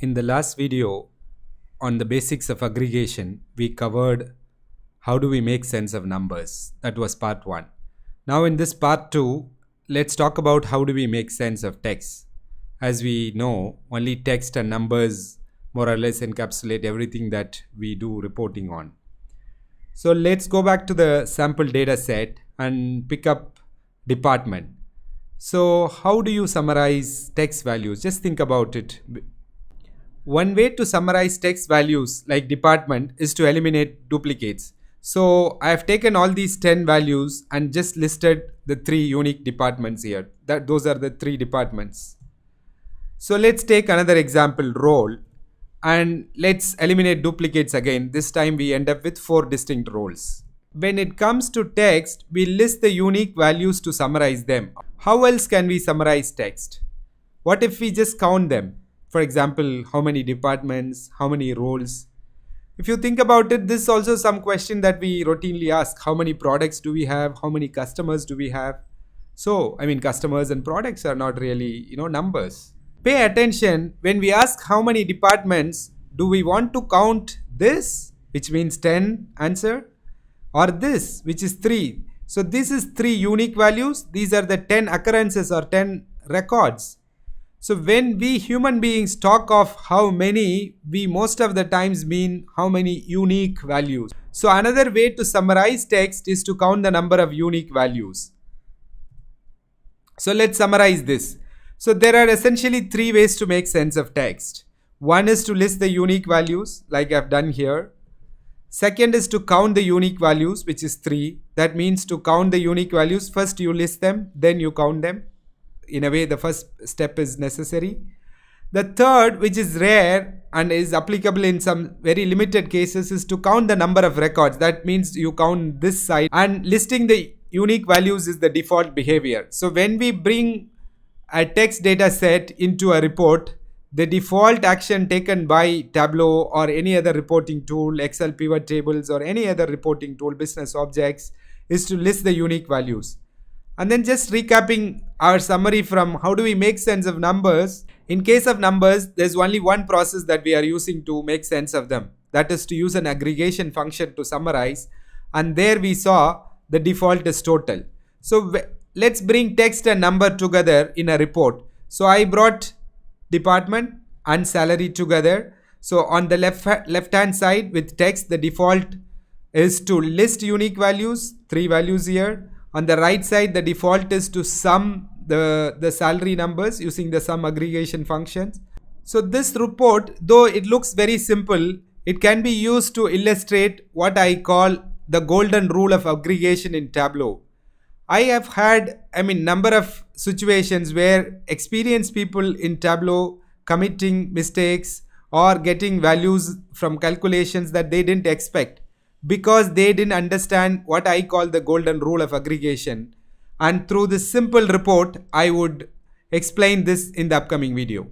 In the last video on the basics of aggregation, we covered how do we make sense of numbers. That was part 1. Now in this part 2, let's talk about how do we make sense of text. As we know, only text and numbers more or less encapsulate everything that we do reporting on. So let's go back to the sample data set and pick up department. So how do you summarize text values? Just think about it. One way to summarize text values like department is to eliminate duplicates. So I have taken all these 10 values and just listed the 3 unique departments here. Those are the 3 departments. So let's take another example, role, and let's eliminate duplicates again. This time we end up with 4 distinct roles. When it comes to text, we list the unique values to summarize them. How else can we summarize text? What if we just count them? For example, how many departments, how many roles? If you think about it, this is also some question that we routinely ask. How many products do we have? How many customers do we have? So, customers and products are not really, numbers. Pay attention when we ask how many departments, do we want to count this, which means 10 answer, or this, which is 3. So this is 3 unique values. These are the 10 occurrences or 10 records. So when we human beings talk of how many, we most of the times mean how many unique values. So another way to summarize text is to count the number of unique values. So let's summarize this. So there are essentially 3 ways to make sense of text. One is to list the unique values like I've done here. Second is to count the unique values, which is 3. That means to count the unique values, first you list them, then you count them. In a way, the first step is necessary. The third, which is rare and is applicable in some very limited cases, is to count the number of records. That means you count this side, and listing the unique values is the default behavior. So when we bring a text data set into a report, the default action taken by Tableau or any other reporting tool, Excel pivot tables or any other reporting tool, business objects, is to list the unique values. And then just recapping our summary from how do we make sense of numbers. In case of numbers, there's only one process that we are using to make sense of them. That is to use an aggregation function to summarize. And there we saw the default is total. So let's bring text and number together in a report. So I brought department and salary together. So on the left hand side with text, the default is to list unique values, 3 values here. On the right side, the default is to sum the salary numbers using the sum aggregation functions. So this report, though it looks very simple, it can be used to illustrate what I call the golden rule of aggregation in Tableau. I have had, number of situations where experienced people in Tableau committing mistakes or getting values from calculations that they didn't expect, because they didn't understand what I call the golden rule of aggregation. And through this simple report, I would explain this in the upcoming video.